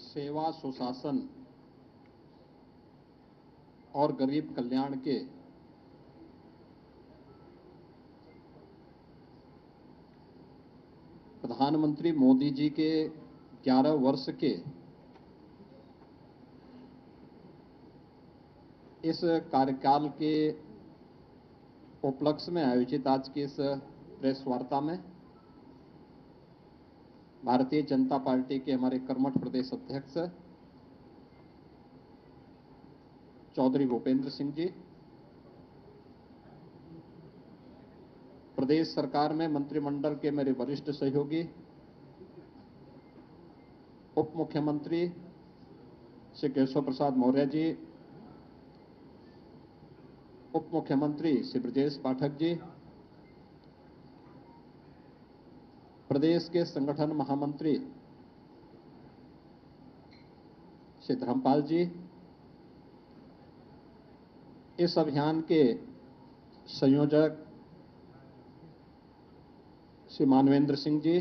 सेवा सुशासन और गरीब कल्याण के प्रधानमंत्री मोदी जी के 11 वर्ष के इस कार्यकाल के उपलक्ष्य में आयोजित आज की इस प्रेस वार्ता में भारतीय जनता पार्टी के हमारे कर्मठ प्रदेश अध्यक्ष चौधरी भूपेंद्र सिंह जी, प्रदेश सरकार में मंत्रिमंडल के मेरे वरिष्ठ सहयोगी, उप मुख्यमंत्री श्री केशव प्रसाद मौर्य जी, उप मुख्यमंत्री श्री ब्रजेश पाठक जी, प्रदेश के संगठन महामंत्री श्री धर्मपाल जी, इस अभियान के संयोजक श्री मानवेंद्र सिंह जी,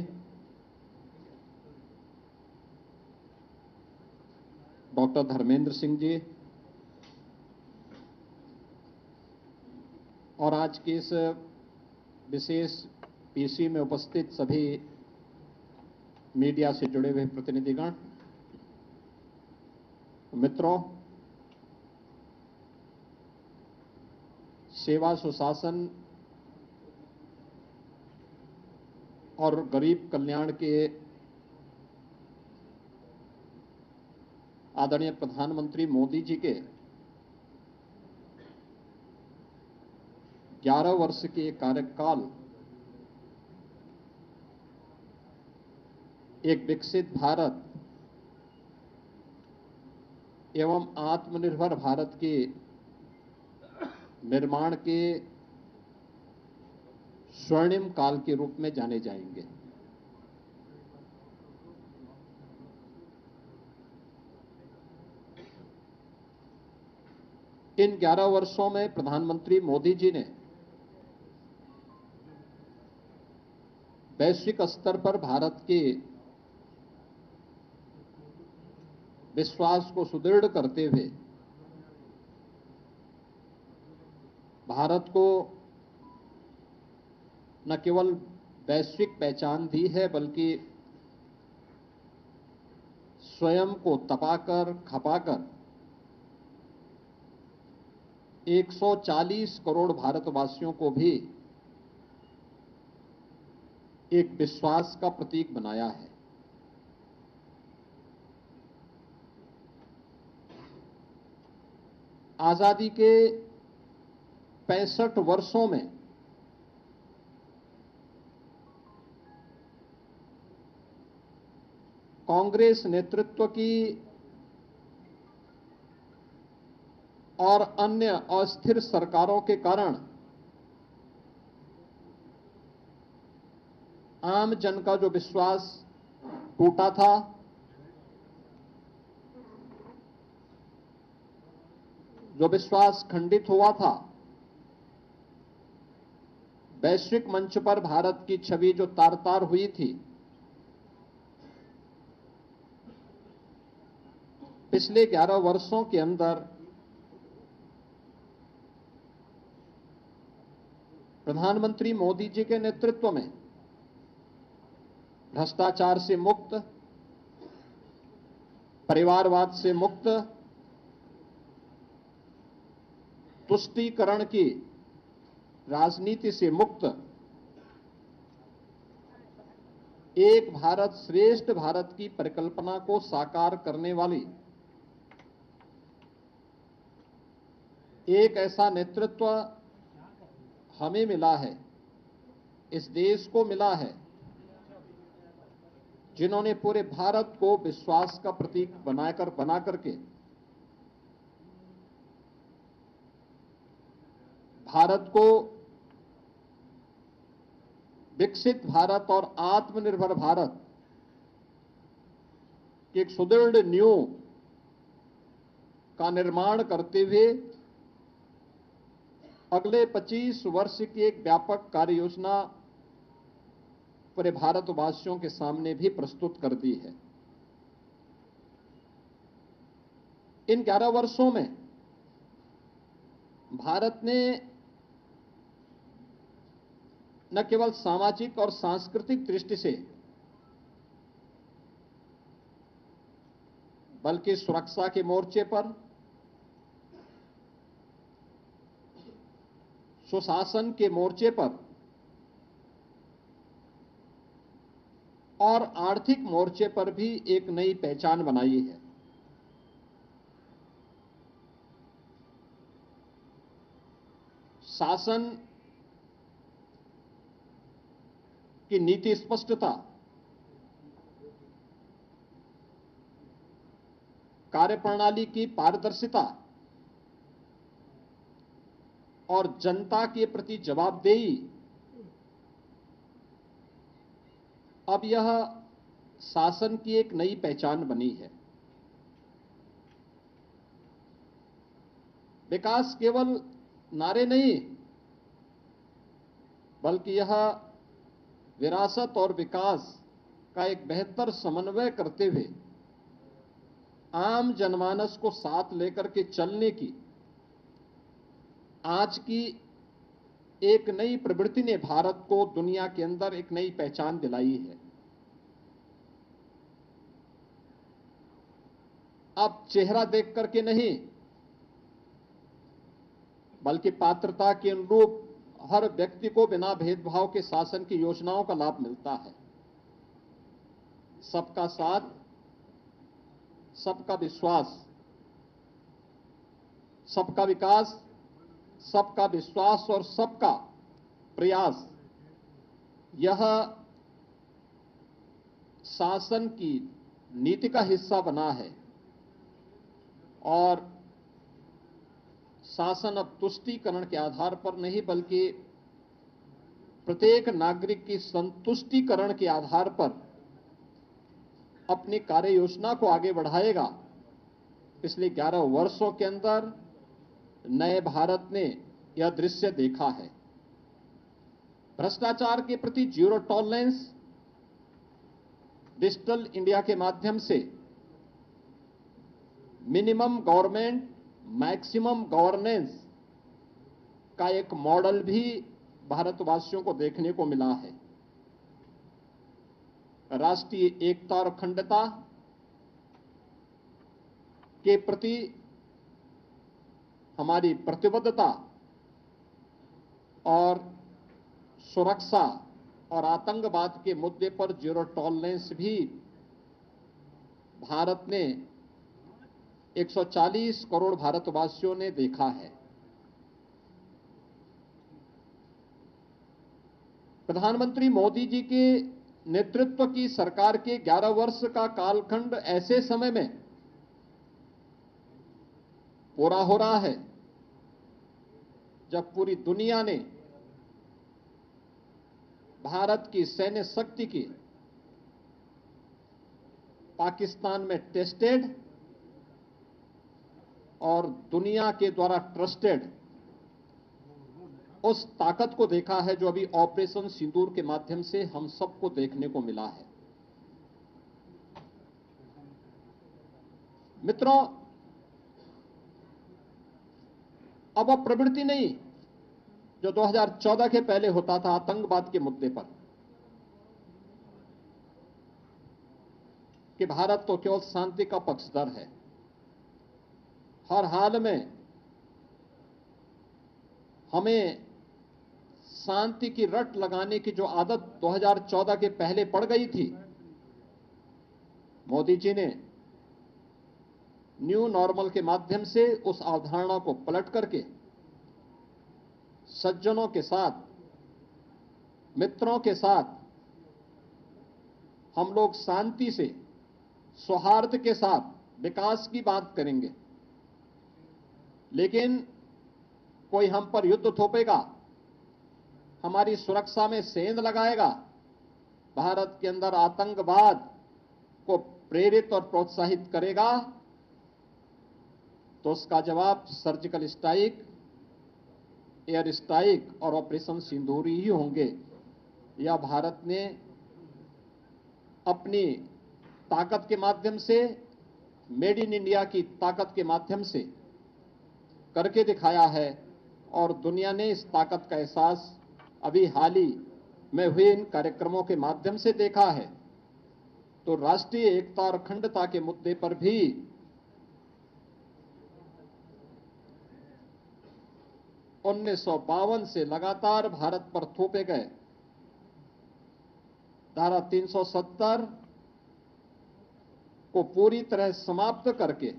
डॉक्टर धर्मेंद्र सिंह जी और आज की इस विशेष पीसी में उपस्थित सभी मीडिया से जुड़े हुए प्रतिनिधिगण, मित्रों, सेवा सुशासन और गरीब कल्याण के आदरणीय प्रधानमंत्री मोदी जी के 11 वर्ष के कार्यकाल एक विकसित भारत एवं आत्मनिर्भर भारत के निर्माण के स्वर्णिम काल के रूप में जाने जाएंगे। इन 11 वर्षों में प्रधानमंत्री मोदी जी ने वैश्विक स्तर पर भारत के विश्वास को सुदृढ़ करते हुए भारत को न केवल वैश्विक पहचान दी है, बल्कि स्वयं को तपाकर खपाकर 140 करोड़ भारतवासियों को भी एक विश्वास का प्रतीक बनाया है। आजादी के 65 वर्षों में कांग्रेस नेतृत्व की और अन्य अस्थिर सरकारों के कारण आम जन का जो विश्वास टूटा था, जो विश्वास खंडित हुआ था, वैश्विक मंच पर भारत की छवि जो तार-तार हुई थी, पिछले 11 वर्षों के अंदर प्रधानमंत्री मोदी जी के नेतृत्व में भ्रष्टाचार से मुक्त, परिवारवाद से मुक्त, तुष्टीकरण की राजनीति से मुक्त एक भारत श्रेष्ठ भारत की परिकल्पना को साकार करने वाली एक ऐसा नेतृत्व हमें मिला है, इस देश को मिला है, जिन्होंने पूरे भारत को विश्वास का प्रतीक बना करके भारत को विकसित भारत और आत्मनिर्भर भारत की एक सुदृढ़ नींव का निर्माण करते हुए अगले 25 वर्ष की एक व्यापक कार्य योजना पूरे भारतवासियों के सामने भी प्रस्तुत कर दी है। इन 11 वर्षों में भारत ने न केवल सामाजिक और सांस्कृतिक दृष्टि से बल्कि सुरक्षा के मोर्चे पर, सुशासन के मोर्चे पर और आर्थिक मोर्चे पर भी एक नई पहचान बनाई है। शासन की नीति स्पष्टता, कार्यप्रणाली की पारदर्शिता और जनता के प्रति जवाबदेही, अब यह शासन की एक नई पहचान बनी है। विकास केवल नारे नहीं, बल्कि यह विरासत और विकास का एक बेहतर समन्वय करते हुए आम जनमानस को साथ लेकर के चलने की आज की एक नई प्रवृत्ति ने भारत को दुनिया के अंदर एक नई पहचान दिलाई है। अब चेहरा देख करके नहीं, बल्कि पात्रता के अनुरूप हर व्यक्ति को बिना भेदभाव के शासन की योजनाओं का लाभ मिलता है। सबका साथ, सबका विश्वास, सबका विकास, सबका विश्वास और सबका प्रयास, यह शासन की नीति का हिस्सा बना है। और शासन अब तुष्टीकरण के आधार पर नहीं, बल्कि प्रत्येक नागरिक की संतुष्टीकरण के आधार पर अपनी कार्य योजना को आगे बढ़ाएगा। पिछले 11 वर्षों के अंदर नए भारत ने यह दृश्य देखा है। भ्रष्टाचार के प्रति जीरो टॉलरेंस, डिजिटल इंडिया के माध्यम से मिनिमम गवर्नमेंट मैक्सिमम गवर्नेंस का एक मॉडल भी भारतवासियों को देखने को मिला है। राष्ट्रीय एकता और अखंडता के प्रति हमारी प्रतिबद्धता और सुरक्षा और आतंकवाद के मुद्दे पर जीरो टॉलरेंस भी भारत ने 140 करोड़ भारतवासियों ने देखा है। प्रधानमंत्री मोदी जी के नेतृत्व की सरकार के 11 वर्ष का कालखंड ऐसे समय में पूरा हो रहा है जब पूरी दुनिया ने भारत की सैन्य शक्ति की पाकिस्तान में टेस्टेड और दुनिया के द्वारा ट्रस्टेड उस ताकत को देखा है जो अभी ऑपरेशन सिंदूर के माध्यम से हम सबको देखने को मिला है। मित्रों, अब वह प्रवृत्ति नहीं जो 2014 के पहले होता था आतंकवाद के मुद्दे पर, कि भारत तो केवल शांति का पक्षधर है, हर हाल में हमें शांति की रट लगाने की जो आदत 2014 के पहले पड़ गई थी, मोदी जी ने न्यू नॉर्मल के माध्यम से उस अवधारणा को पलट करके सज्जनों के साथ, मित्रों के साथ हम लोग शांति से, सौहार्द के साथ विकास की बात करेंगे। लेकिन कोई हम पर युद्ध थोपेगा, हमारी सुरक्षा में सेंध लगाएगा, भारत के अंदर आतंकवाद को प्रेरित और प्रोत्साहित करेगा, तो उसका जवाब सर्जिकल स्ट्राइक, एयर स्ट्राइक और ऑपरेशन सिंदूर ही होंगे। यह भारत ने अपनी ताकत के माध्यम से, मेड इन इंडिया की ताकत के माध्यम से करके दिखाया है और दुनिया ने इस ताकत का एहसास अभी हाल ही में हुए इन कार्यक्रमों के माध्यम से देखा है। तो राष्ट्रीय एकता और अखंडता के मुद्दे पर भी उन्नीस से लगातार भारत पर थोपे गए धारा 370 को पूरी तरह समाप्त करके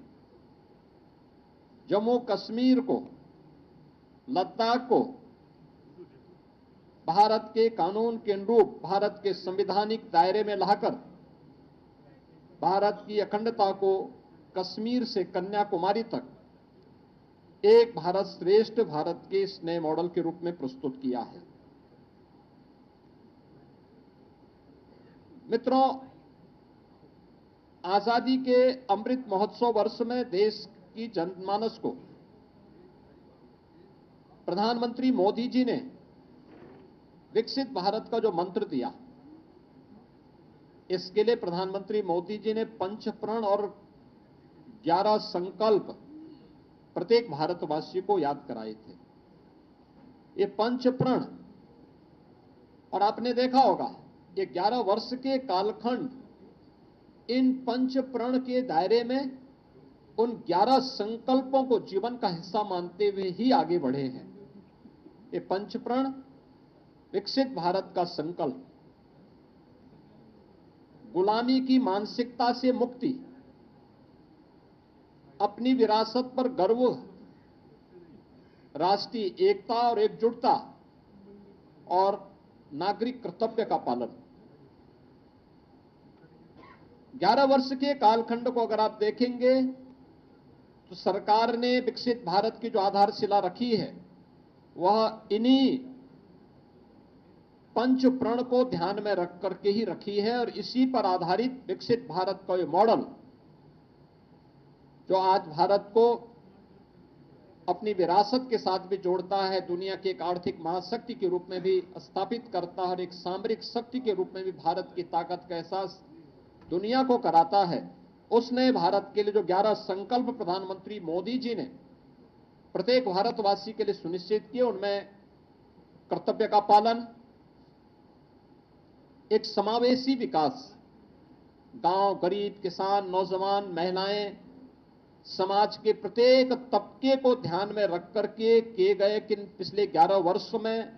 जम्मू कश्मीर को, लद्दाख को भारत के कानून के अनुरूप भारत के संवैधानिक दायरे में लाकर भारत की अखंडता को कश्मीर से कन्याकुमारी तक एक भारत श्रेष्ठ भारत के इस नए मॉडल के रूप में प्रस्तुत किया है। मित्रों, आजादी के अमृत महोत्सव वर्ष में देश की जनमानस को प्रधानमंत्री मोदी जी ने विकसित भारत का जो मंत्र दिया, इसके लिए प्रधानमंत्री मोदी जी ने पंच प्रण और 11 संकल्प प्रत्येक भारतवासी को याद कराए थे। ये पंच प्रण, और आपने देखा होगा ये 11 वर्ष के कालखंड इन पंच प्रण के दायरे में उन 11 संकल्पों को जीवन का हिस्सा मानते हुए ही आगे बढ़े हैं। ये पंच प्रण, विकसित भारत का संकल्प, गुलामी की मानसिकता से मुक्ति, अपनी विरासत पर गर्व, राष्ट्रीय एकता और एकजुटता और नागरिक कर्तव्य का पालन। 11 वर्ष के कालखंड को अगर आप देखेंगे तो सरकार ने विकसित भारत की जो आधारशिला रखी है वह इन्हीं पंच प्रण को ध्यान में रख करके ही रखी है और इसी पर आधारित विकसित भारत का ये मॉडल जो आज भारत को अपनी विरासत के साथ भी जोड़ता है, दुनिया की एक आर्थिक महाशक्ति के रूप में भी स्थापित करता है और एक सामरिक शक्ति के रूप में भी भारत की ताकत का एहसास दुनिया को कराता है। उसने भारत के लिए जो 11 संकल्प प्रधानमंत्री मोदी जी ने प्रत्येक भारतवासी के लिए सुनिश्चित किए, उनमें कर्तव्य का पालन, एक समावेशी विकास, गांव, गरीब, किसान, नौजवान, महिलाएं, समाज के प्रत्येक तबके को ध्यान में रख करके किए गए कि पिछले 11 वर्षों में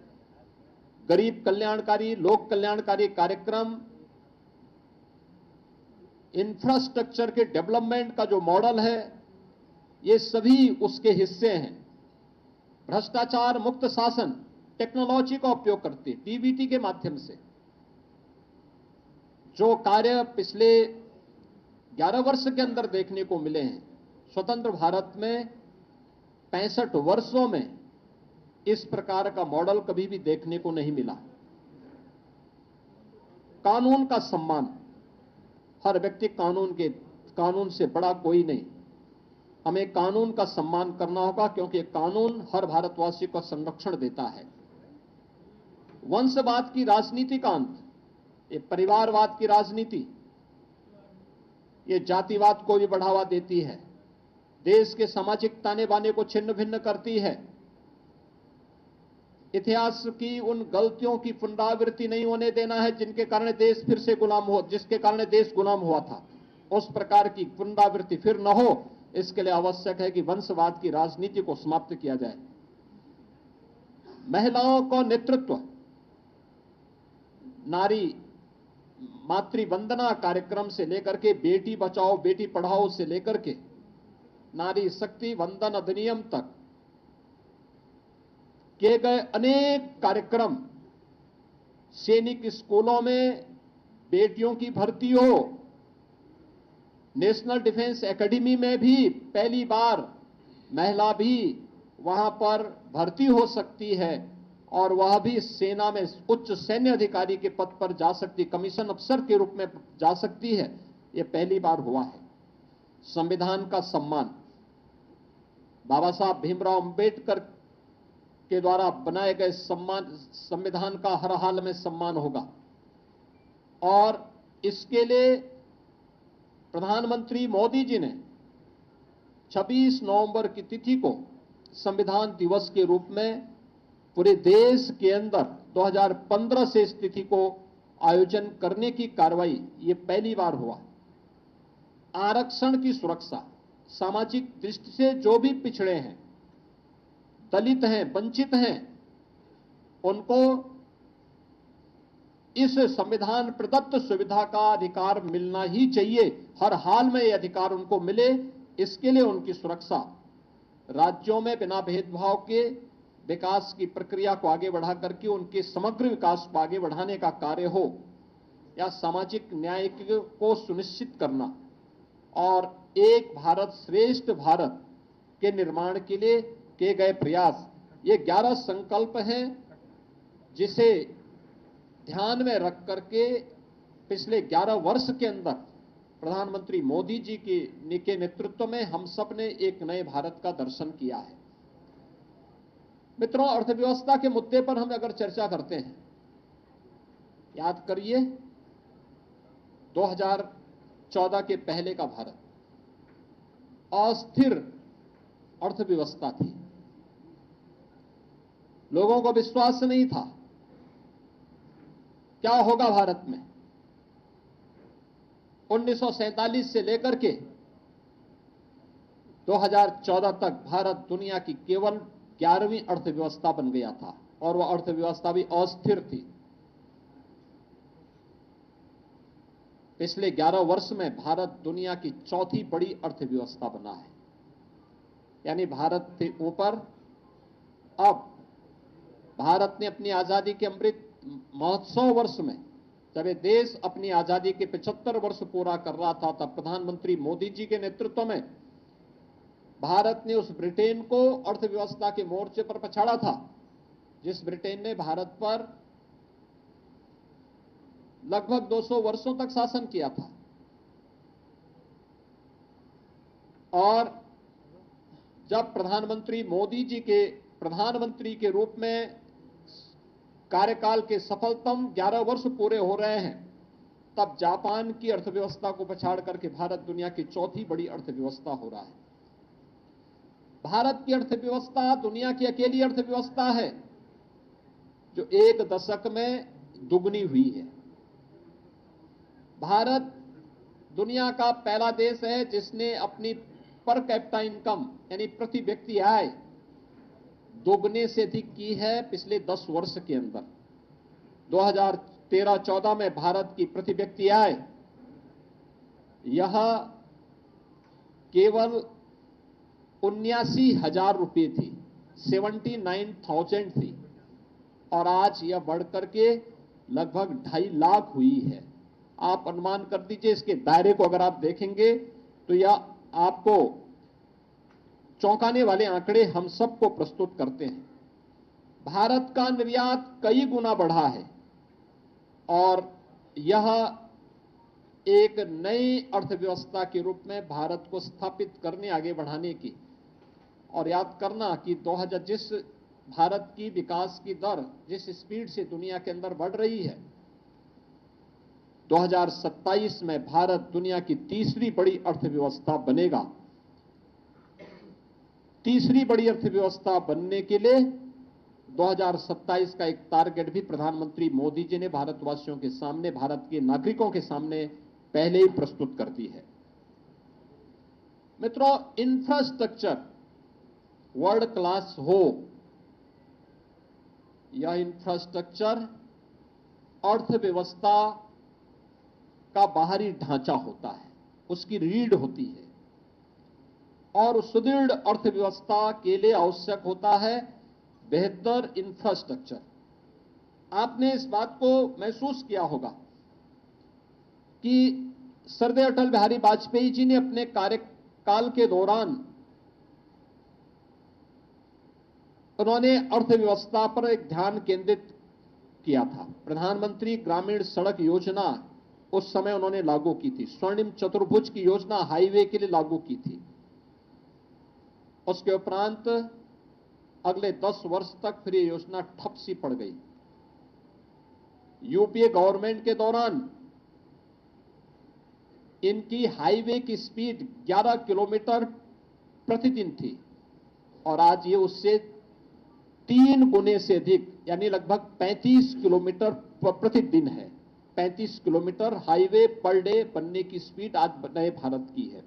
गरीब कल्याणकारी, लोक कल्याणकारी कार्यक्रम, इंफ्रास्ट्रक्चर के डेवलपमेंट का जो मॉडल है, ये सभी उसके हिस्से हैं। भ्रष्टाचार मुक्त शासन, टेक्नोलॉजी का उपयोग करते, डीबीटी के माध्यम से जो कार्य पिछले 11 वर्ष के अंदर देखने को मिले हैं, स्वतंत्र भारत में 65 वर्षों में इस प्रकार का मॉडल कभी भी देखने को नहीं मिला। कानून का सम्मान, हर व्यक्ति कानून से बड़ा कोई नहीं। हमें कानून का सम्मान करना होगा क्योंकि कानून हर भारतवासी को संरक्षण देता है। वंशवाद की राजनीति का अंत, ये परिवारवाद की राजनीति, ये जातिवाद को भी बढ़ावा देती है, देश के सामाजिक ताने बाने को छिन्न भिन्न करती है। इतिहास की उन गलतियों की पुनरावृत्ति नहीं होने देना है जिनके कारण देश फिर से जिसके कारण देश गुलाम हुआ था। उस प्रकार की पुनरावृत्ति फिर न हो, इसके लिए आवश्यक है कि वंशवाद की राजनीति को समाप्त किया जाए। महिलाओं को नेतृत्व, नारी मातृ वंदना कार्यक्रम से लेकर के बेटी बचाओ बेटी पढ़ाओ से लेकर के नारी शक्ति वंदन अधिनियम तक किए गए अनेक कार्यक्रम, सैनिक स्कूलों में बेटियों की भर्ती हो, नेशनल डिफेंस एकेडमी में भी पहली बार महिला भी वहां पर भर्ती हो सकती है और वह भी सेना में उच्च सैन्य अधिकारी के पद पर जा सकती, कमीशन अफसर के रूप में जा सकती है। यह पहली बार हुआ है। संविधान का सम्मान, बाबा साहब भीमराव अंबेडकर के द्वारा बनाए गए संविधान का हर हाल में सम्मान होगा और इसके लिए प्रधानमंत्री मोदी जी ने 26 नवंबर की तिथि को संविधान दिवस के रूप में पूरे देश के अंदर 2015 से इस तिथि को आयोजन करने की कार्रवाई ये पहली बार हुआ। आरक्षण की सुरक्षा, सामाजिक दृष्टि से जो भी पिछड़े हैं, दलित हैं, वंचित हैं, उनको इस संविधान प्रदत्त सुविधा का अधिकार मिलना ही चाहिए। हर हाल में यह अधिकार उनको मिले, इसके लिए उनकी सुरक्षा, राज्यों में बिना भेदभाव के विकास की प्रक्रिया को आगे बढ़ा करके उनके समग्र विकास को आगे बढ़ाने का कार्य हो, या सामाजिक न्याय को सुनिश्चित करना और एक भारत श्रेष्ठ भारत के निर्माण के लिए किए गए प्रयास, ये 11 संकल्प हैं जिसे ध्यान में रख करके पिछले 11 वर्ष के अंदर प्रधानमंत्री मोदी जी के नेतृत्व में हम सब ने एक नए भारत का दर्शन किया है। मित्रों, अर्थव्यवस्था के मुद्दे पर हम अगर चर्चा करते हैं, याद करिए 2014 के पहले का भारत अस्थिर अर्थव्यवस्था थी। लोगों को विश्वास नहीं था क्या होगा भारत में। 1947 से लेकर के 2014 तक भारत दुनिया की केवल 11वीं अर्थव्यवस्था बन गया था, और वह अर्थव्यवस्था भी अस्थिर थी। पिछले 11 वर्ष में भारत दुनिया की चौथी बड़ी अर्थव्यवस्था बना है, यानी भारत से ऊपर। अब भारत ने अपनी आजादी के अमृत महोत्सव वर्ष में, जब ये देश अपनी आजादी के 75 वर्ष पूरा कर रहा था, तब प्रधानमंत्री मोदी जी के नेतृत्व में भारत ने उस ब्रिटेन को अर्थव्यवस्था के मोर्चे पर पछाड़ा था, जिस ब्रिटेन ने भारत पर लगभग 200 वर्षों तक शासन किया था। और जब प्रधानमंत्री मोदी जी के प्रधानमंत्री के रूप में कार्यकाल के सफलतम 11 वर्ष पूरे हो रहे हैं, तब जापान की अर्थव्यवस्था को पछाड़ करके भारत दुनिया की चौथी बड़ी अर्थव्यवस्था हो रहा है। भारत की अर्थव्यवस्था दुनिया की अकेली अर्थव्यवस्था है जो एक दशक में दुगनी हुई है। भारत दुनिया का पहला देश है जिसने अपनी पर कैपिटा इनकम यानी प्रति व्यक्ति आय दोगुने से अधिक की है पिछले 10 वर्ष के अंदर। 2013-14 में भारत की प्रति व्यक्ति आय यह केवल 79,000 रुपये थी, 79,000 थी, और आज यह बढ़कर के लगभग 2.5 लाख हुई है। आप अनुमान कर दीजिए, इसके दायरे को अगर आप देखेंगे तो यह आपको चौंकाने वाले आंकड़े हम सबको प्रस्तुत करते हैं। भारत का निर्यात कई गुना बढ़ा है और यह एक नई अर्थव्यवस्था के रूप में भारत को स्थापित करने, आगे बढ़ाने की। और याद करना कि 2000 जिस भारत की विकास की दर जिस स्पीड से दुनिया के अंदर बढ़ रही है, 2027 में भारत दुनिया की तीसरी बड़ी अर्थव्यवस्था बनेगा। तीसरी बड़ी अर्थव्यवस्था बनने के लिए 2027 का एक टारगेट भी प्रधानमंत्री मोदी जी ने भारतवासियों के सामने, भारत के नागरिकों के सामने पहले ही प्रस्तुत कर दी है। मित्रों, इंफ्रास्ट्रक्चर वर्ल्ड क्लास हो, यह इंफ्रास्ट्रक्चर अर्थव्यवस्था का बाहरी ढांचा होता है, उसकी रीढ़ होती है, और उस सुदृढ़ अर्थव्यवस्था के लिए आवश्यक होता है बेहतर इंफ्रास्ट्रक्चर। आपने इस बात को महसूस किया होगा कि सरदार अटल बिहारी वाजपेयी जी ने अपने कार्यकाल के दौरान उन्होंने अर्थव्यवस्था पर एक ध्यान केंद्रित किया था। प्रधानमंत्री ग्रामीण सड़क योजना उस समय उन्होंने लागू की थी। स्वर्णिम चतुर्भुज की योजना हाईवे के लिए लागू की थी। उसके उपरांत अगले 10 वर्ष तक फिर ये योजना ठप सी पड़ गई। यूपीए गवर्नमेंट के दौरान इनकी हाईवे की स्पीड 11 किलोमीटर प्रतिदिन थी और आज ये उससे 3 गुने से अधिक यानी लगभग 35 किलोमीटर प्रतिदिन है। 35 किलोमीटर हाईवे पर डे बनने की स्पीड आज नए भारत की है।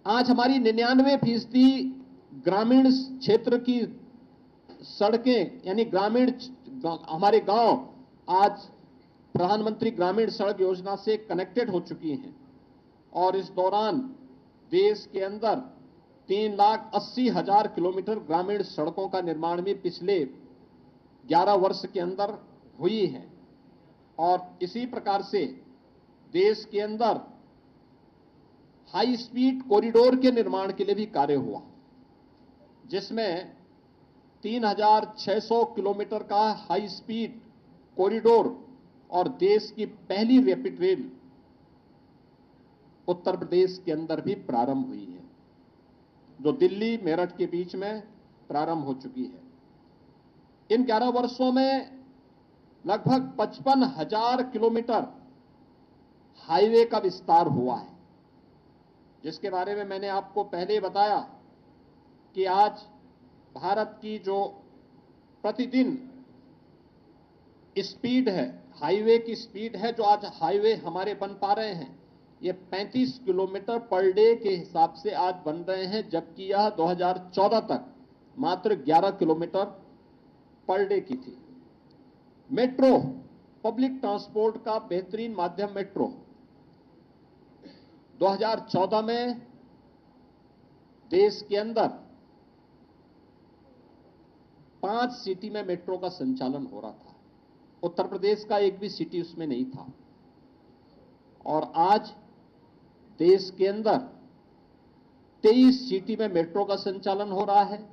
आज हमारी 99% ग्रामीण क्षेत्र की सड़कें यानी हमारे गांव आज प्रधानमंत्री ग्रामीण सड़क योजना से कनेक्टेड हो चुकी हैं और इस दौरान देश के अंदर 3,80,000 किलोमीटर ग्रामीण सड़कों का निर्माण भी पिछले 11 वर्ष के अंदर हुई है और इसी प्रकार से देश के अंदर हाई स्पीड कॉरिडोर के निर्माण के लिए भी कार्य हुआ, जिसमें 3,600 किलोमीटर का हाई स्पीड कॉरिडोर और देश की पहली रैपिड रेल उत्तर प्रदेश के अंदर भी प्रारंभ हुई है, जो दिल्ली मेरठ के बीच में प्रारंभ हो चुकी है। इन 11 वर्षों में लगभग 55,000 किलोमीटर हाईवे का विस्तार हुआ है, जिसके बारे में मैंने आपको पहले बताया कि आज भारत की जो प्रतिदिन स्पीड है, हाईवे की स्पीड है, जो आज हाईवे हमारे बन पा रहे हैं, ये 35 किलोमीटर पर डे के हिसाब से आज बन रहे हैं, जबकि यह 2014 तक मात्र 11 किलोमीटर पर डे की थी। मेट्रो, पब्लिक ट्रांसपोर्ट का बेहतरीन माध्यम मेट्रो 2014 में देश के अंदर 5 सिटी में मेट्रो का संचालन हो रहा था। उत्तर प्रदेश का एक भी सिटी उसमें नहीं था और आज देश के अंदर 23 सिटी में मेट्रो का संचालन हो रहा है।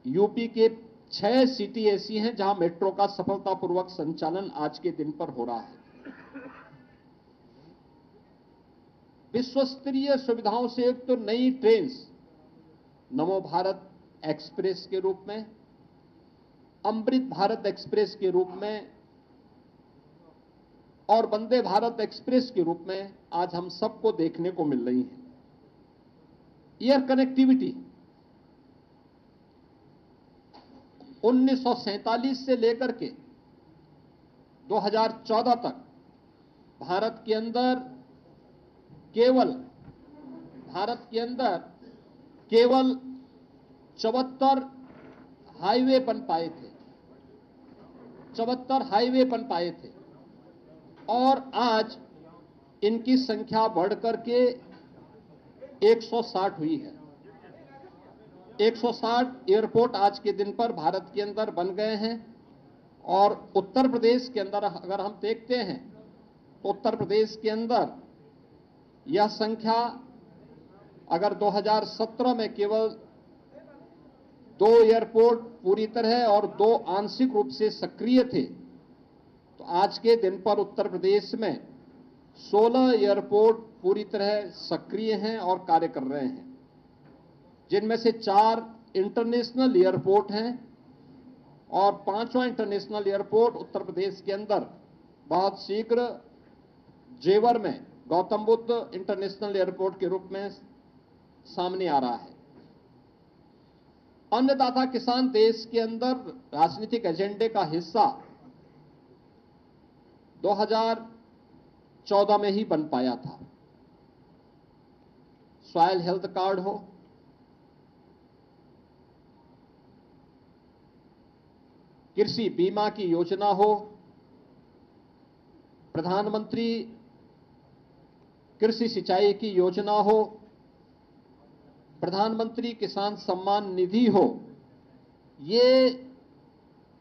यूपी के 6 सिटी ऐसी हैं जहां मेट्रो का सफलतापूर्वक संचालन आज के दिन पर हो रहा है। विश्व स्तरीय सुविधाओं से युक्त तो नई ट्रेन नमो भारत एक्सप्रेस के रूप में, अमृत भारत एक्सप्रेस के रूप में और वंदे भारत एक्सप्रेस के रूप में आज हम सबको देखने को मिल रही है। एयर कनेक्टिविटी 1947 से लेकर के 2014 तक भारत के अंदर केवल 74 हाईवे बन पाए थे, 74 हाईवे बन पाए थे और आज इनकी संख्या बढ़कर के 160 हुई है। 160 एयरपोर्ट आज के दिन पर भारत के अंदर बन गए हैं और उत्तर प्रदेश के अंदर अगर हम देखते हैं तो उत्तर प्रदेश के अंदर यह संख्या अगर 2017 में केवल 2 एयरपोर्ट पूरी तरह और 2 आंशिक रूप से सक्रिय थे, तो आज के दिन पर उत्तर प्रदेश में 16 एयरपोर्ट पूरी तरह सक्रिय हैं और कार्य कर रहे हैं, जिनमें से 4 इंटरनेशनल एयरपोर्ट हैं और 5वां इंटरनेशनल एयरपोर्ट उत्तर प्रदेश के अंदर बहुत शीघ्र जेवर में गौतम बुद्ध इंटरनेशनल एयरपोर्ट के रूप में सामने आ रहा है। अन्नदाता किसान देश के अंदर राजनीतिक एजेंडे का हिस्सा 2014 में ही बन पाया था। सॉइल हेल्थ कार्ड हो, कृषि बीमा की योजना हो, प्रधानमंत्री कृषि सिंचाई की योजना हो, प्रधानमंत्री किसान सम्मान निधि हो, ये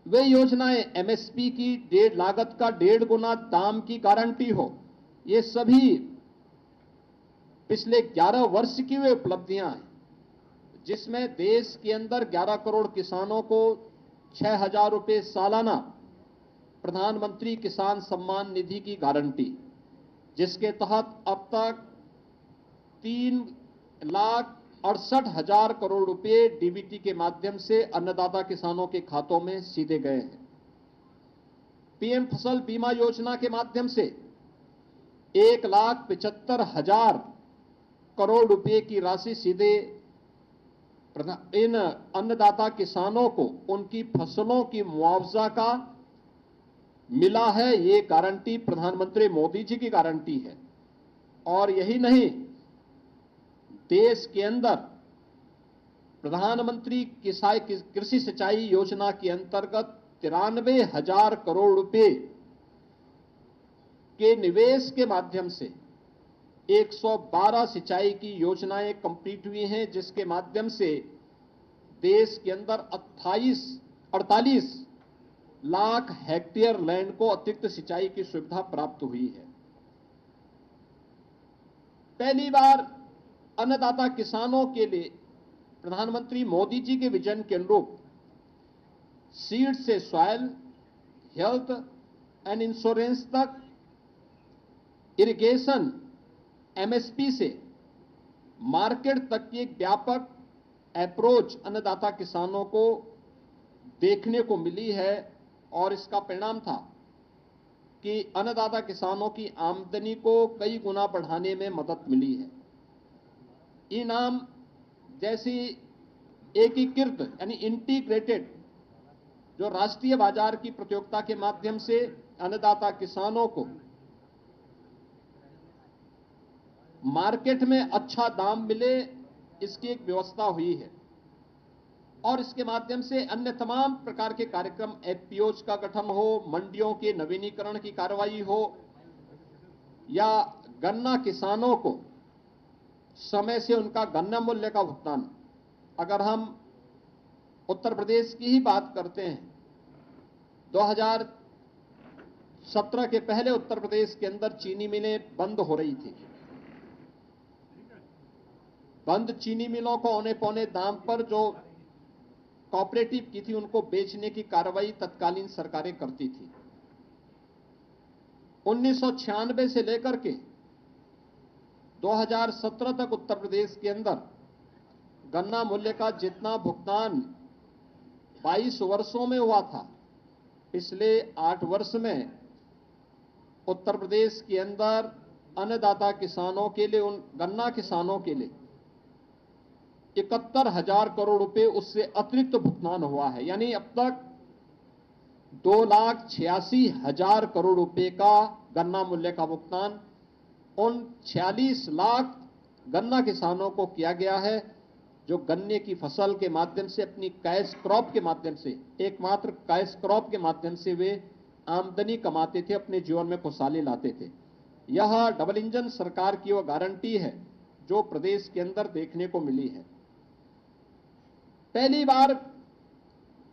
वे योजनाएं एमएसपी की लागत का 1.5 गुना दाम की गारंटी हो, ये सभी पिछले 11 वर्ष की वे उपलब्धियां हैं, जिसमें देश के अंदर 11 करोड़ किसानों को 6,000 रुपए सालाना प्रधानमंत्री किसान सम्मान निधि की गारंटी, जिसके तहत अब तक 3,68,000 करोड़ रुपए डीबीटी के माध्यम से अन्नदाता किसानों के खातों में सीधे गए हैं। पीएम फसल बीमा योजना के माध्यम से 1,75,000 करोड़ रुपए की राशि सीधे इन अन्नदाता किसानों को उनकी फसलों की मुआवजा का मिला है। ये गारंटी प्रधानमंत्री मोदी जी की गारंटी है। और यही नहीं, देश के अंदर प्रधानमंत्री कृषि सिंचाई योजना के अंतर्गत 93,000 करोड़ रुपए के निवेश के माध्यम से 112 सिंचाई की योजनाएं कंप्लीट हुई हैं, जिसके माध्यम से देश के अंदर 48 लाख हेक्टेयर लैंड को अतिरिक्त सिंचाई की सुविधा प्राप्त हुई है। पहली बार अन्नदाता किसानों के लिए प्रधानमंत्री मोदी जी के विजन के अनुरूप सीड से सॉइल, हेल्थ एंड इंश्योरेंस तक, इरिगेशन, एमएसपी से मार्केट तक की एक व्यापक अप्रोच अन्नदाता किसानों को देखने को मिली है। और इसका परिणाम था कि अन्नदाता किसानों की आमदनी को कई गुना बढ़ाने में मदद मिली है। इनाम जैसी एकीकृत यानी इंटीग्रेटेड जो राष्ट्रीय बाजार की प्रतियोगिता के माध्यम से अन्नदाता किसानों को मार्केट में अच्छा दाम मिले, इसकी एक व्यवस्था हुई है। और इसके माध्यम से अन्य तमाम प्रकार के कार्यक्रम, एफपीओज का गठन हो, मंडियों के नवीनीकरण की कार्रवाई हो, या गन्ना किसानों को समय से उनका गन्ना मूल्य का भुगतान। अगर हम उत्तर प्रदेश की ही बात करते हैं, 2017 के पहले उत्तर प्रदेश के अंदर चीनी मिलें बंद हो रही थी। बंद चीनी मिलों को औने पौने दाम पर जो कोऑपरेटिव की थी उनको बेचने की कार्रवाई तत्कालीन सरकारें करती थी। 1996 से लेकर के 2017 तक उत्तर प्रदेश के अंदर गन्ना मूल्य का जितना भुगतान 22 वर्षों में हुआ था, पिछले 8 वर्ष में उत्तर प्रदेश के अंदर अन्नदाता किसानों के लिए, उन गन्ना किसानों के लिए 71,000 करोड़ रुपए उससे अतिरिक्त भुगतान हुआ है। यानी अब तक 2,86,000 करोड़ रुपए का गन्ना मूल्य का भुगतान उन 46 लाख गन्ना किसानों को किया गया है, जो गन्ने की फसल के माध्यम से, अपनी कैश क्रॉप के माध्यम से, एकमात्र कैश क्रॉप के माध्यम से वे आमदनी कमाते थे, अपने जीवन में खुशहाली लाते थे। यह डबल इंजन सरकार की वह गारंटी है जो प्रदेश के अंदर देखने को मिली है। पहली बार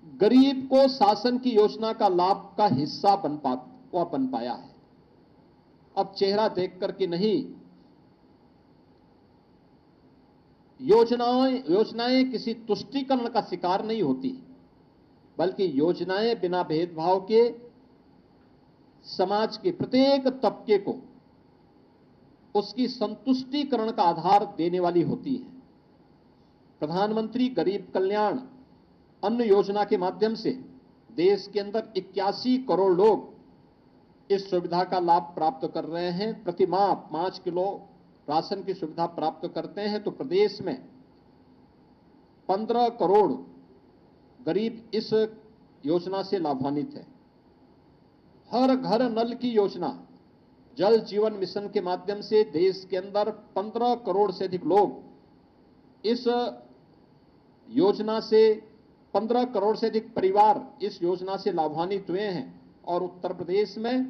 गरीब को शासन की योजना का लाभ का हिस्सा बन पाया है। अब चेहरा देख करके नहीं, योजनाएं किसी तुष्टीकरण का शिकार नहीं होती, बल्कि योजनाएं बिना भेदभाव के समाज के प्रत्येक तबके को उसकी संतुष्टिकरण का आधार देने वाली होती है। प्रधानमंत्री गरीब कल्याण अन्न योजना के माध्यम से देश के अंदर 81 करोड़ लोग इस सुविधा का लाभ प्राप्त कर रहे हैं। प्रति माह 5 किलो राशन की सुविधा प्राप्त करते हैं। तो प्रदेश में 15 करोड़ गरीब इस योजना से लाभान्वित है। हर घर नल की योजना, जल जीवन मिशन के माध्यम से देश के अंदर 15 करोड़ से अधिक लोग इस योजना से, 15 करोड़ से अधिक परिवार इस योजना से लाभान्वित हुए हैं। और उत्तर प्रदेश में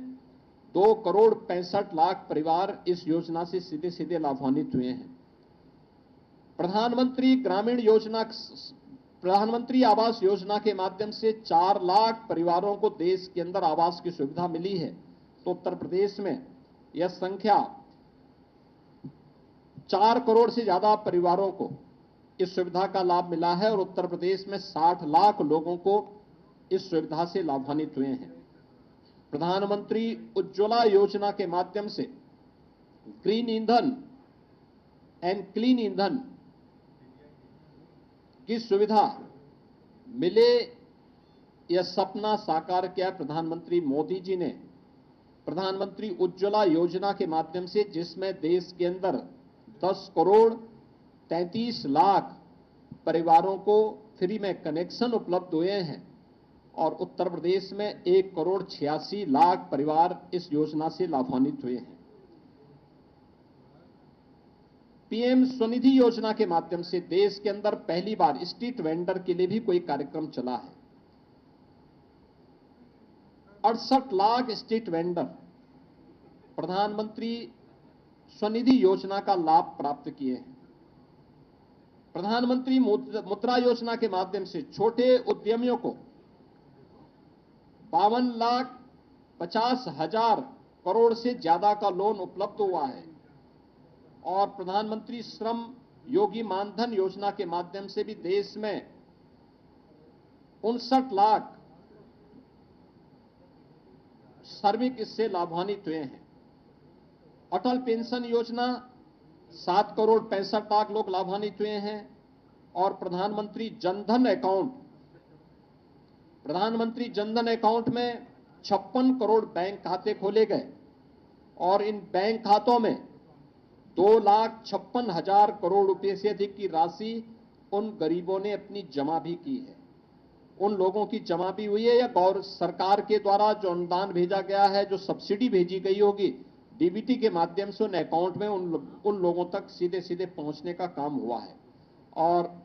2 करोड़ 65 लाख परिवार इस योजना से सीधे सीधे लाभान्वित हुए हैं। प्रधानमंत्री आवास योजना के माध्यम से 4 लाख परिवारों को देश के अंदर आवास की सुविधा मिली है। तो उत्तर प्रदेश में यह संख्या 4 करोड़ से ज्यादा परिवारों को इस सुविधा का लाभ मिला है। और उत्तर प्रदेश में 60 लाख लोगों को इस सुविधा से लाभान्वित हुए हैं। प्रधानमंत्री उज्ज्वला योजना के माध्यम से ग्रीन ईंधन एंड क्लीन ईंधन की सुविधा मिले, यह सपना साकार किया प्रधानमंत्री मोदी जी ने प्रधानमंत्री उज्ज्वला योजना के माध्यम से, जिसमें देश के अंदर 10 करोड़ 33 लाख परिवारों को फ्री में कनेक्शन उपलब्ध हुए हैं और उत्तर प्रदेश में 1 करोड़ 86 लाख परिवार इस योजना से लाभान्वित हुए हैं। पीएम स्वनिधि योजना के माध्यम से देश के अंदर पहली बार स्ट्रीट वेंडर के लिए भी कोई कार्यक्रम चला है। 68 लाख स्ट्रीट वेंडर प्रधानमंत्री स्वनिधि योजना का लाभ प्राप्त किए हैं। प्रधानमंत्री मुद्रा योजना के माध्यम से छोटे उद्यमियों को 52,50,000 करोड़ से ज्यादा का लोन उपलब्ध हुआ है और प्रधानमंत्री श्रम योगी मानधन योजना के माध्यम से भी देश में 59 लाख श्रमिक इससे लाभान्वित हुए हैं। अटल पेंशन योजना 7 करोड़ 65 लाख लोग लाभान्वित हुए हैं और प्रधानमंत्री जनधन अकाउंट में 56 करोड़ बैंक खाते खोले गए और इन बैंक खातों में 2,56,000 करोड़ रुपए से अधिक की राशि उन गरीबों ने अपनी जमा भी की है। उन लोगों की जमा भी हुई है या गौर सरकार के द्वारा जो अनुदान भेजा गया है, जो सब्सिडी भेजी गई होगी डीबीटी के माध्यम से उन अकाउंट में उन लोगों तक सीधे सीधे पहुंचने का काम हुआ है। और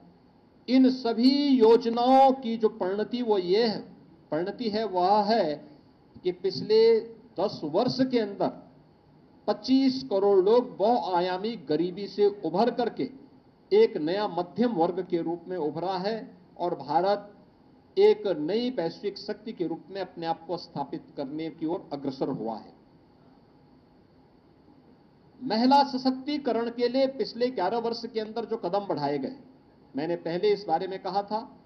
इन सभी योजनाओं की जो परिणति है वह है कि पिछले 10 वर्ष के अंदर 25 करोड़ लोग बहुआयामी गरीबी से उभर करके एक नया मध्यम वर्ग के रूप में उभरा है और भारत एक नई वैश्विक शक्ति के रूप में अपने आप को स्थापित करने की ओर अग्रसर हुआ है। महिला सशक्तिकरण के लिए पिछले 11 वर्ष के अंदर जो कदम बढ़ाए गए, मैंने पहले इस बारे में कहा था,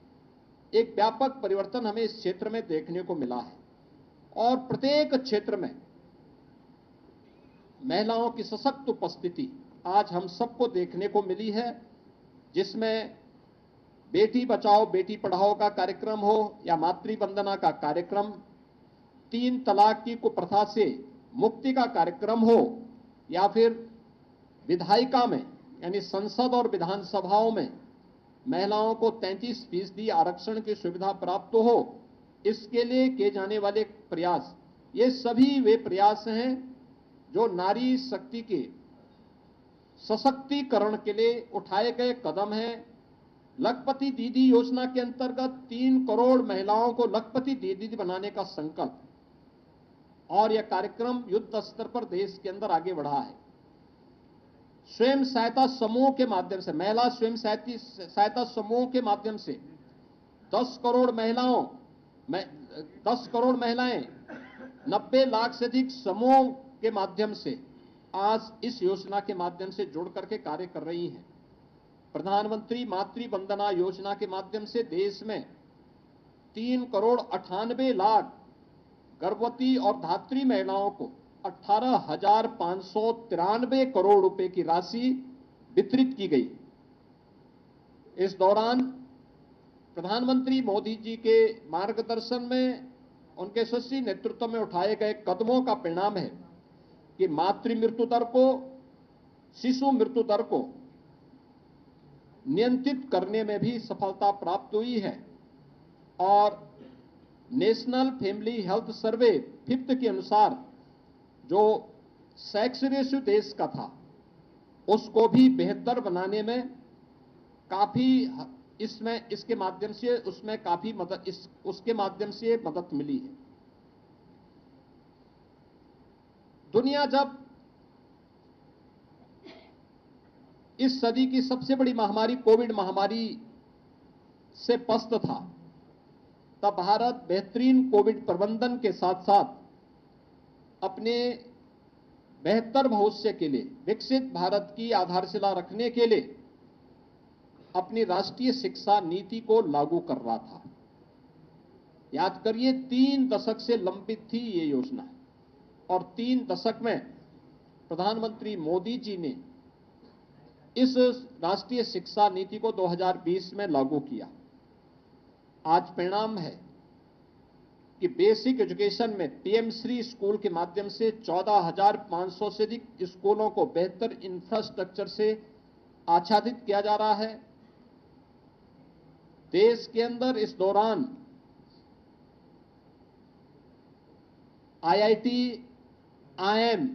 एक व्यापक परिवर्तन हमें इस क्षेत्र में देखने को मिला है और प्रत्येक क्षेत्र में महिलाओं की सशक्त उपस्थिति आज हम सबको देखने को मिली है, जिसमें बेटी बचाओ बेटी पढ़ाओ का कार्यक्रम हो या मातृ वंदना का कार्यक्रम, 3 तलाक की कुप्रथा से मुक्ति का कार्यक्रम हो या फिर विधायिका में यानी संसद और विधानसभाओं में महिलाओं को 33% आरक्षण की सुविधा प्राप्त हो, इसके लिए किए जाने वाले प्रयास, ये सभी वे प्रयास हैं जो नारी शक्ति के सशक्तिकरण के लिए उठाए गए कदम हैं। लखपति दीदी योजना के अंतर्गत 3 करोड़ महिलाओं को लखपति दीदी बनाने का संकल्प और यह कार्यक्रम युद्ध स्तर पर देश के अंदर आगे बढ़ा है। स्वयं सहायता समूह के माध्यम से, महिला स्वयं सहायता समूह के माध्यम से 10 करोड़ महिलाएं 90 लाख से अधिक समूह के माध्यम से आज इस योजना के माध्यम से जुड़ करके कार्य कर रही हैं। प्रधानमंत्री मातृ वंदना योजना के माध्यम से देश में 3 करोड़ 98 लाख गर्भवती और धात्री महिलाओं को 18,593 करोड़ रुपए की राशि वितरित की गई। इस दौरान प्रधानमंत्री मोदी जी के मार्गदर्शन में, उनके यशस्वी नेतृत्व में उठाए गए कदमों का परिणाम है कि मातृ मृत्यु दर को, शिशु मृत्यु दर को नियंत्रित करने में भी सफलता प्राप्त हुई है और national family health survey 5th के अनुसार जो सेक्स रेशियो देश का था उसको भी बेहतर बनाने में काफी उसके माध्यम से मदद मिली है। दुनिया जब इस सदी की सबसे बड़ी महामारी कोविड महामारी से पस्त था, तब भारत बेहतरीन कोविड प्रबंधन के साथ साथ अपने बेहतर भविष्य के लिए, विकसित भारत की आधारशिला रखने के लिए अपनी राष्ट्रीय शिक्षा नीति को लागू कर रहा था। याद करिए, 3 दशक से लंबित थी ये योजना और 3 दशक में प्रधानमंत्री मोदी जी ने इस राष्ट्रीय शिक्षा नीति को 2020 में लागू किया। आज परिणाम है कि बेसिक एजुकेशन में पीएम श्री स्कूल के माध्यम से 14,500 से अधिक स्कूलों को बेहतर इंफ्रास्ट्रक्चर से आच्छादित किया जा रहा है। देश के अंदर इस दौरान आईआईटी, आईआईएम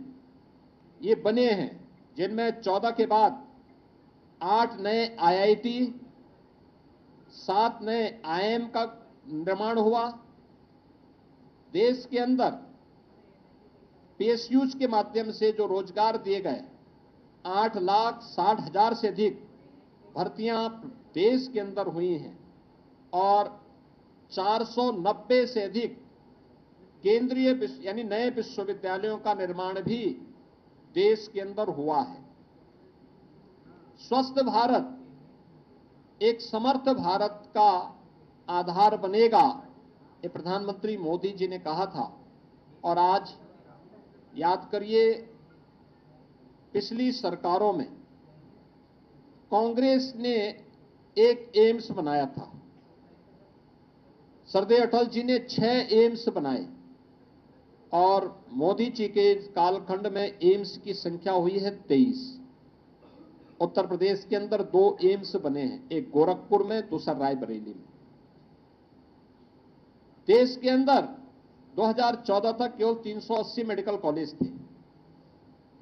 ये बने हैं, जिनमें 14 के बाद 8 नए आईआईटी, 7 नए आईआईएम का निर्माण हुआ। देश के अंदर पीएसयूज के माध्यम से जो रोजगार दिए गए 8,60,000 से अधिक भर्तियां देश के अंदर हुई हैं और 490 से अधिक केंद्रीय यानी नए विश्वविद्यालयों का निर्माण भी देश के अंदर हुआ है। स्वस्थ भारत एक समर्थ भारत का आधार बनेगा, ये प्रधानमंत्री मोदी जी ने कहा था। और आज याद करिए, पिछली सरकारों में कांग्रेस ने एक एम्स बनाया था, सरदार अटल जी ने 6 एम्स बनाए और मोदी जी के कालखंड में एम्स की संख्या हुई है 23। उत्तर प्रदेश के अंदर 2 एम्स बने हैं, एक गोरखपुर में, दूसरा रायबरेली में। देश के अंदर 2014 तक केवल 380 मेडिकल कॉलेज थे।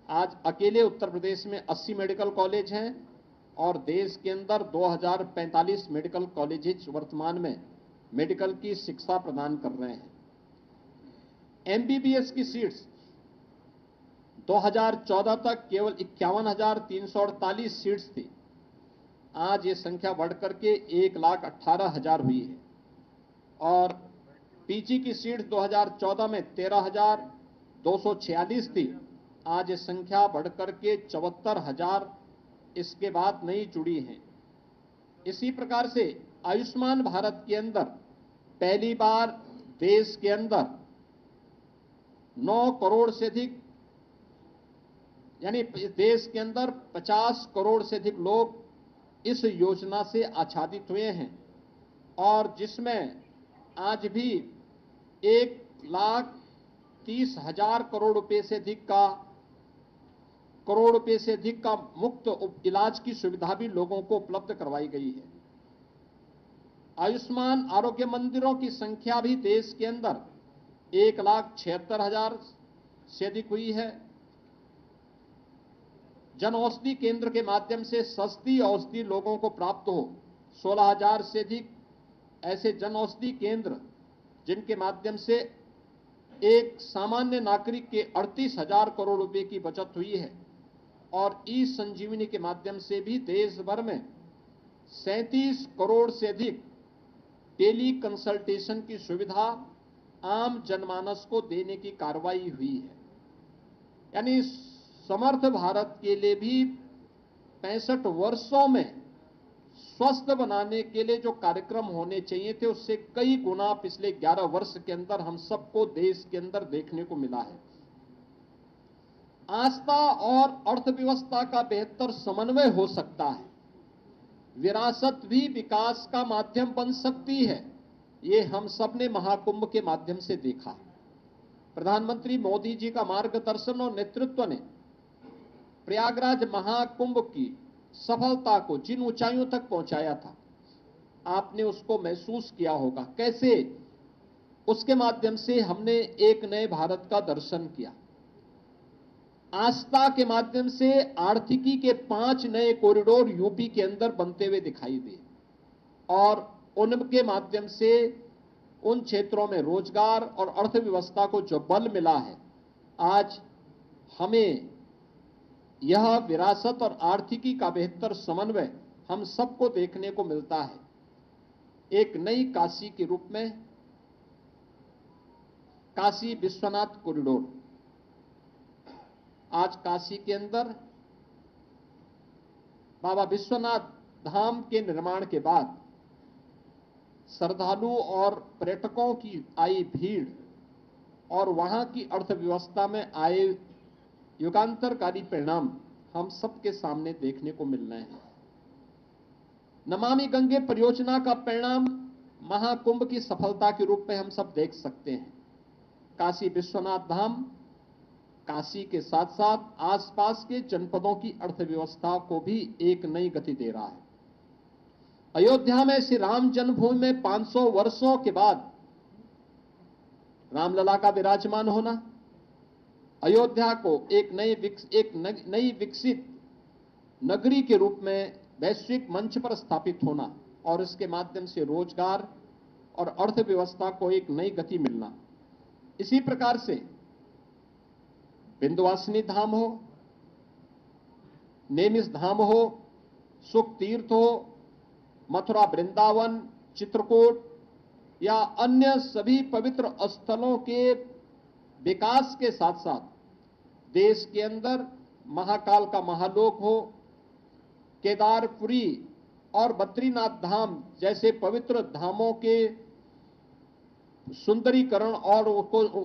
आज अकेले उत्तर प्रदेश में 80 मेडिकल कॉलेज हैं और देश के अंदर 2045 मेडिकल कॉलेजेस वर्तमान में मेडिकल की शिक्षा प्रदान कर रहे हैं। एमबीबीएस की सीट्स 2014 तक केवल 51,348 सीट्स थी। आज ये संख्या बढ़कर के 1,18,000 हुई है और पीजी की सीट्स 2014 में 13,246 थी। आज ये संख्या बढ़कर के 74,000 इसके बाद नई जुड़ी हैं। इसी प्रकार से आयुष्मान भारत के अंदर पहली बार देश के अंदर 9 करोड़ से अधिक, यानी देश के अंदर 50 करोड़ से अधिक लोग इस योजना से आच्छादित हुए हैं और जिसमें आज भी 1,30,000 करोड़ रुपए से अधिक का मुफ्त इलाज की सुविधा भी लोगों को उपलब्ध करवाई गई है। आयुष्मान आरोग्य मंदिरों की संख्या भी देश के अंदर 1,76,000 से अधिक हुई है। जन औषधि केंद्र के माध्यम से सस्ती औषधि लोगों को प्राप्त हो, 16,000 से अधिक ऐसे जन औषधि केंद्र जिनके माध्यम से एक सामान्य नागरिक के 38,000 करोड़ रुपए की बचत हुई है। और ई संजीवनी के माध्यम से भी देश भर में 37 करोड़ से अधिक टेली कंसल्टेशन की सुविधा आम जनमानस को देने की कार्रवाई हुई है। यानी समर्थ भारत के लिए भी 65 वर्षों में स्वस्थ बनाने के लिए जो कार्यक्रम होने चाहिए थे, उससे कई गुना पिछले 11 वर्ष के अंदर हम सबको देश के अंदर देखने को मिला है। आस्था और अर्थव्यवस्था का बेहतर समन्वय हो सकता है। विरासत भी विकास का माध्यम बन सकती है। ये हम सब ने महाकुंभ के माध्यम से देखा। प्रधानमंत्री मोदी जी का मार्गदर्शन और नेतृत्व ने प्रयागराज महाकुंभ की सफलता को जिन ऊंचाइयों तक पहुंचाया था, आपने उसको महसूस किया होगा। कैसे उसके माध्यम से हमने एक नए भारत का दर्शन किया। आस्था के माध्यम से आर्थिकी के 5 नए कॉरिडोर यूपी के अंदर बनते हुए दिखाई दिए और उनके माध्यम से उन क्षेत्रों में रोजगार और अर्थव्यवस्था को जो बल मिला है, आज हमें यह विरासत और आर्थिकी का बेहतर समन्वय हम सबको देखने को मिलता है। एक नई काशी के रूप में काशी विश्वनाथ कॉरिडोर, आज काशी के अंदर बाबा विश्वनाथ धाम के निर्माण के बाद श्रद्धालु और पर्यटकों की आई भीड़ और वहां की अर्थव्यवस्था में आए युगांतरकारी परिणाम हम सबके सामने देखने को मिल रहे हैं। नमामि गंगे परियोजना का परिणाम महाकुंभ की सफलता के रूप में हम सब देख सकते हैं। काशी विश्वनाथ धाम काशी के साथ साथ आसपास के जनपदों की अर्थव्यवस्था को भी एक नई गति दे रहा है। अयोध्या में श्री राम जन्मभूमि में 500 वर्षों के बाद रामलला का विराजमान होना, अयोध्या को एक नई विकसित नगरी के रूप में वैश्विक मंच पर स्थापित होना और इसके माध्यम से रोजगार और अर्थव्यवस्था को एक नई गति मिलना। इसी प्रकार से विंध्यवासिनी धाम हो, नेमिष धाम हो, सुख तीर्थ हो, मथुरा वृंदावन, चित्रकूट या अन्य सभी पवित्र स्थलों के विकास के साथ साथ देश के अंदर महाकाल का महालोक हो, केदारपुरी और बद्रीनाथ धाम जैसे पवित्र धामों के सुंदरीकरण और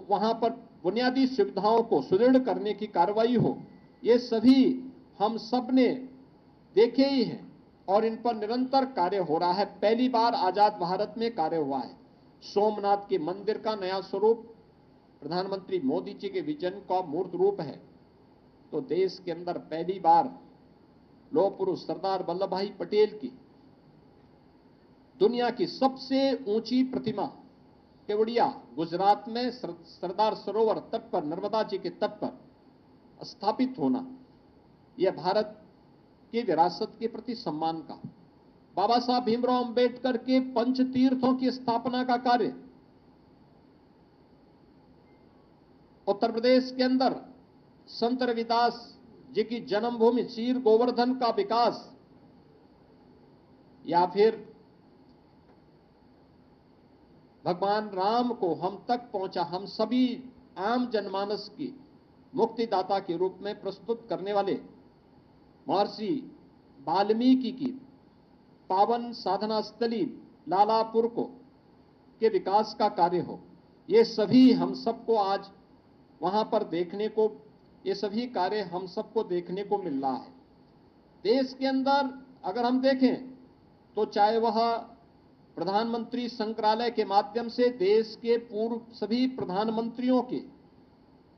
वहां पर बुनियादी सुविधाओं को सुदृढ़ करने की कार्रवाई हो, ये सभी हम सब ने देखे ही हैं और इन पर निरंतर कार्य हो रहा है। पहली बार आजाद भारत में कार्य हुआ है। सोमनाथ के मंदिर का नया स्वरूप प्रधानमंत्री मोदी जी के विजन का मूर्त रूप है। तो देश के अंदर पहली बार लौह पुरुष सरदार वल्लभ भाई पटेल की दुनिया की सबसे ऊंची प्रतिमा केवड़िया गुजरात में सरदार सरोवर तट पर, नर्मदा जी के तट पर स्थापित होना, यह भारत की विरासत के प्रति सम्मान का। बाबा साहब भीमराव अंबेडकर के पंच तीर्थों की स्थापना का कार्य, उत्तर प्रदेश के अंदर संत रविदास जी की जन्मभूमि चीर गोवर्धन का विकास, या फिर भगवान राम को हम तक पहुंचा, हम सभी आम जनमानस की मुक्तिदाता के रूप में प्रस्तुत करने वाले महर्षि वाल्मीकि की पावन साधना स्थली लालापुर को के विकास का कार्य हो, ये सभी हम सबको आज वहां पर देखने को, ये सभी कार्य हम सबको देखने को मिल रहा है। देश के अंदर अगर हम देखें तो चाहे वह प्रधानमंत्री संग्रहालय के माध्यम से देश के पूर्व सभी प्रधानमंत्रियों के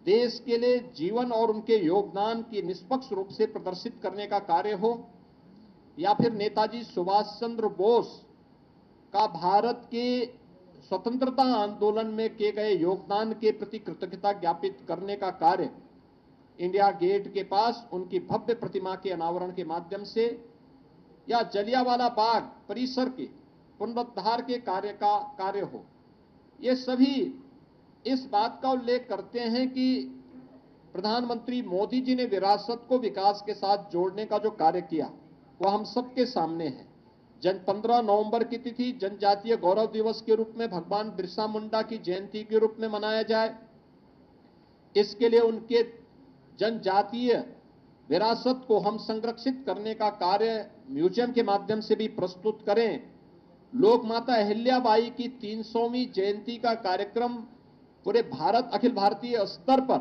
देश के लिए जीवन और उनके योगदान की निष्पक्ष रूप से प्रदर्शित करने का कार्य हो, या फिर नेताजी सुभाष चंद्र बोस का भारत के स्वतंत्रता आंदोलन में किए गए योगदान के प्रति कृतज्ञता ज्ञापित करने का कार्य, इंडिया गेट के पास उनकी भव्य प्रतिमा के अनावरण के माध्यम से, या जलियांवाला बाग परिसर के पुनरुद्धार के कार्य हो, ये सभी इस बात का उल्लेख करते हैं कि प्रधानमंत्री मोदी जी ने विरासत को विकास के साथ जोड़ने का जो कार्य किया वह हम सबके सामने है। 15 नवंबर की तिथि जनजातीय गौरव दिवस के रूप में भगवान बिरसा मुंडा की जयंती के रूप में मनाया जाए, इसके लिए उनके जनजातीय विरासत को हम संरक्षित करने का कार्य म्यूजियम के माध्यम से भी प्रस्तुत करें। लोक माता अहिल्याबाई की 300वीं जयंती का कार्यक्रम पूरे भारत अखिल भारतीय स्तर पर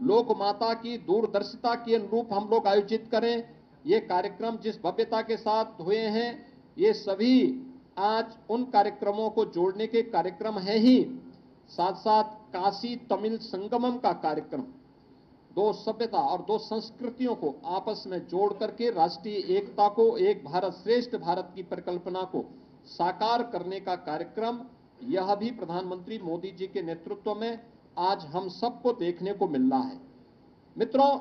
लोक माता की दूरदर्शिता के अनुरूप हम लोग आयोजित करें। ये कार्यक्रम जिस भव्यता के साथ हुए हैं, ये सभी आज उन कार्यक्रमों को जोड़ने के कार्यक्रम हैं ही। साथ साथ काशी तमिल संगमम का कार्यक्रम दो सभ्यता और दो संस्कृतियों को आपस में जोड़ करके राष्ट्रीय एकता को, एक भारत श्रेष्ठ भारत की परिकल्पना को साकार करने का कार्यक्रम, यह भी प्रधानमंत्री मोदी जी के नेतृत्व में आज हम सबको देखने को मिल रहा है। मित्रों,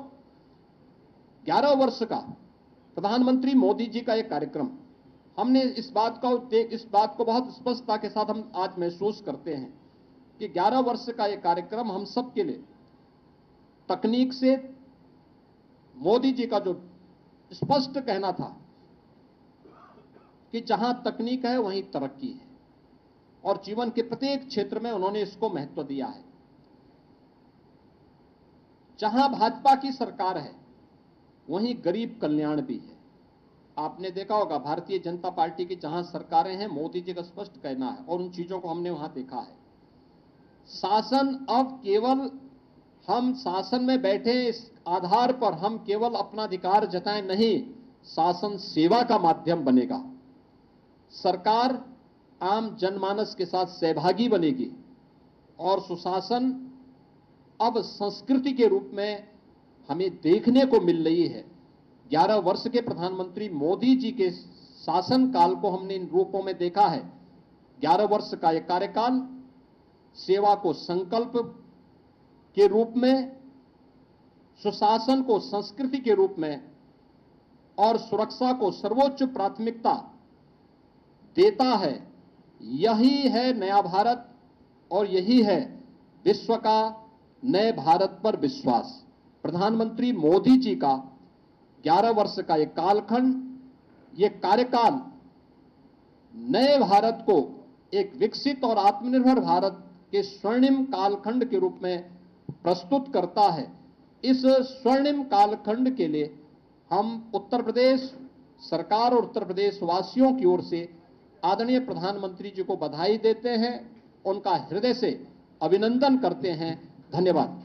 11 वर्ष का प्रधानमंत्री मोदी जी का एक कार्यक्रम, हमने इस बात को बहुत स्पष्टता के साथ हम आज महसूस करते हैं कि 11 वर्ष का एक कार्यक्रम हम सबके लिए तकनीक से, मोदी जी का जो स्पष्ट कहना था कि जहां तकनीक है वहीं तरक्की है, और जीवन के प्रत्येक क्षेत्र में उन्होंने इसको महत्व दिया है। जहां भाजपा की सरकार है वहीं गरीब कल्याण भी है। आपने देखा होगा भारतीय जनता पार्टी की जहां सरकारें हैं, मोदी जी का स्पष्ट कहना है और उन चीजों को हमने वहां देखा है। शासन अब केवल हम शासन में बैठे इस आधार पर हम केवल अपना अधिकार जताएं नहीं, शासन सेवा का माध्यम बनेगा। सरकार आम जनमानस के साथ सहभागी बनेगी और सुशासन अब संस्कृति के रूप में हमें देखने को मिल रही है। 11 वर्ष के प्रधानमंत्री मोदी जी के शासन काल को हमने इन रूपों में देखा है। 11 वर्ष का यह कार्यकाल सेवा को संकल्प के रूप में, सुशासन को संस्कृति के रूप में और सुरक्षा को सर्वोच्च प्राथमिकता देता है। यही है नया भारत और यही है विश्व का नए भारत पर विश्वास। प्रधानमंत्री मोदी जी का 11 वर्ष का यह कालखंड, ये कार्यकाल नए भारत को एक विकसित और आत्मनिर्भर भारत के स्वर्णिम कालखंड के रूप में प्रस्तुत करता है। इस स्वर्णिम कालखंड के लिए हम उत्तर प्रदेश सरकार और उत्तर प्रदेश वासियों की ओर से आदरणीय प्रधानमंत्री जी को बधाई देते हैं, उनका हृदय से अभिनंदन करते हैं। धन्यवाद।